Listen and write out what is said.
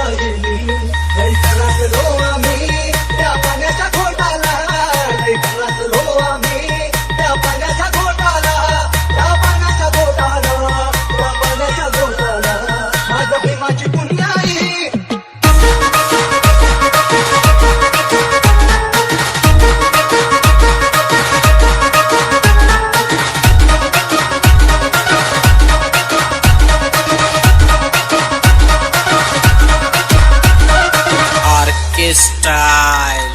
गेली. लई त्रासलो आम्ही त्या पाण्याच्या घोटाला, लई त्रासलो आम्ही त्या पाण्याच्या घोटाला, त्या पाण्याच्या घोटाला, त्या पाण्याच्या घोटाला. माझ्या प्रेमाची पुण्याई Orchestra.